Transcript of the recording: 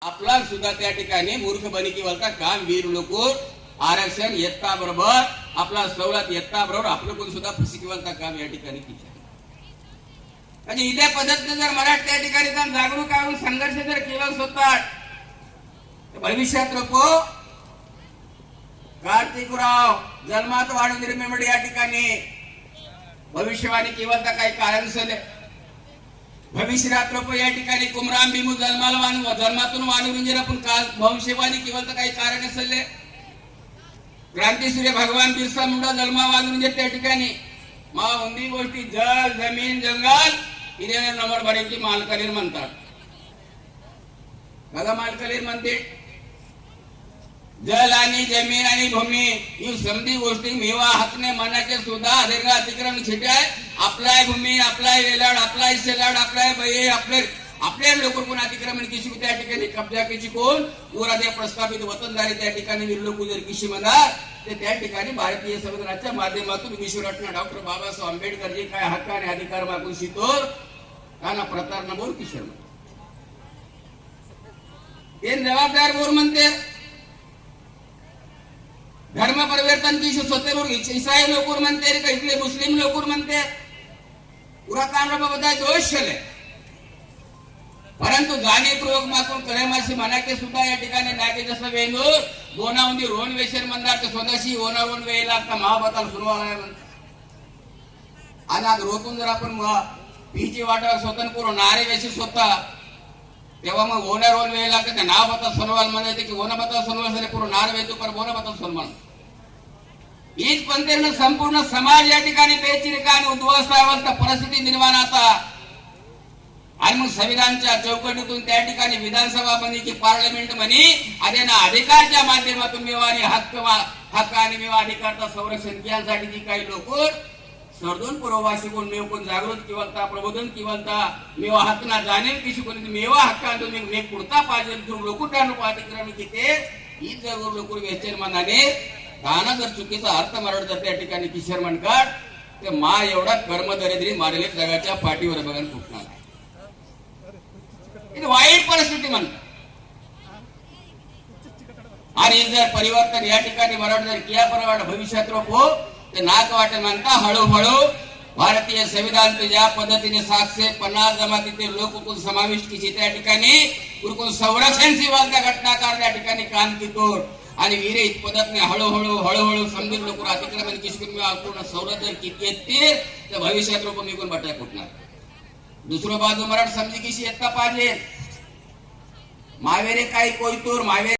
आपला सुद्धा त्या ठिकाणी मूर्खपणी किंवा काम वीर लोक आरक्षण येता बरोबर आपला सवलत येता बरोबर आपलं कोण सुद्धा फसी किंवा काम या ठिकाणी केलं म्हणजे इत्या पद्धतीने जर मराठी त्या ठिकाणी जागरूक होऊन संघर्ष जर केला स्वतः भविष्यात लोक कार्तिकराव जन्मात वाढून निर्मेमड या ठिकाणी भविष्यवाणी किंवा काही कारण असले भविष्यात लोक या ठिकाणी कुमराम भीमू जन्मातून वाढून म्हणजे आपण भविष्यवाणी किंवा काही कारण असले क्रांतीसूर्य भगवान बिरसा मुंडा जन्मा वाढून म्हणजे त्या ठिकाणी मा उंदी गोष्टी जल जमीन जंगल इथे नंबर भरायची मालकालीर म्हणतात बघा मालकालीर म्हणते जल आणि जमीन आणि भूमी ही समधी गोष्टी मेवा हकने मनाचे सुद्धा अधिक अतिक्रमण छिटे आपलाय भूमी आपलाय वेलाड आपलाय शेलाड आपलाय बये आपल्या लोक कोण अतिक्रमण किशी त्या ठिकाणी कब्जा किशी कोण पुराच्या प्रस्थापित वतनदारी त्या ठिकाणी निर्लोक जर किशी म्हणा ते त्या ठिकाणी भारतीय संविधानाच्या माध्यमातून विश्वरत्न डॉक्टर बाबासाहेब आंबेडकर जे काय हक्क आणि अधिकार मागून शितोर काना प्रतारणा बोल किशोर ते जबाबदार बोर म्हणते धर्म परिवर्तन की स्वतःवर ईसाई लोक म्हणते का इथले मुस्लिम लोक म्हणते पुरा कामराबद्दल दोष केले परंतु जाणीवपूर्वक मागून करेमाशी मनाके सुद्धा या ठिकाणी नागे जसं वेंदूर गोनावंदी रोण वेशर म्हणतात ते स्वतःशी ओनावून वेळ लागता महाभारताला सुरुवात आणि आज रोखून जर आपण पीची वाटावर स्वतंत्र नारे वेशी स्वतः तेव्हा मग ओनर ओन वेळ लागते त्या नाव बता सोनवाल म्हणायचे की ओना बता सोनवाल झाले पूर्ण नार वेचू पर ओना बता सोनवाल हीच पंथेनं संपूर्ण समाज या ठिकाणी बेचिरिका आणि उद्ध्वस्त परिस्थिती निर्माण आता आणि मग संविधानच्या चौकटीतून त्या ठिकाणी विधानसभा म्हणे की पार्लमेंट म्हणे ना अधिकारच्या माध्यमातून मेवा आणि हक्क आणि मेवा अधिकारचा संरक्षण केल्यासाठी जी काही लोक सर्दून पूर्ववासी कोण मेव कोण जागृत किंवा प्रबोधन किंवा मेवा हक्क ना जाणीव की शिकून मेवा हक्का तुम्ही पुरता पाहिजे लोक अतिक्रमण किती ही जर लोक वेचन मनाने गाणं जर चुकीचा अर्थ मराठ जर त्या ठिकाणी किशोर म्हणतात ते मा एवढा कर्मदरिद्री मारले जगाच्या पाठीवर बघायला फुटणार वाईट परिस्थिती म्हणतात आणि जर परिवर्तन या ठिकाणी मराठ जर किया परवाड भविष्यात हो ते नाक वाटे म्हणता हळूहळू भारतीय संविधान ज्या पद्धतीने 750 जमातीचे लोक समाविष्ट की त्या ठिकाणी संरक्षण सेवांच्या घटनाकार त्या ठिकाणी काम कितोर आणि विरहित पद्धतीने हळूहळू समजून लोक अतिक्रमण किशकुन पूर्ण संरक्षण किती येते तर भविष्यात लोक निघून बटाय फुटणार दुसरं बाजू मराठ समजी किशी येता पाहिजे मावेरे काही कोयतूर मावेरे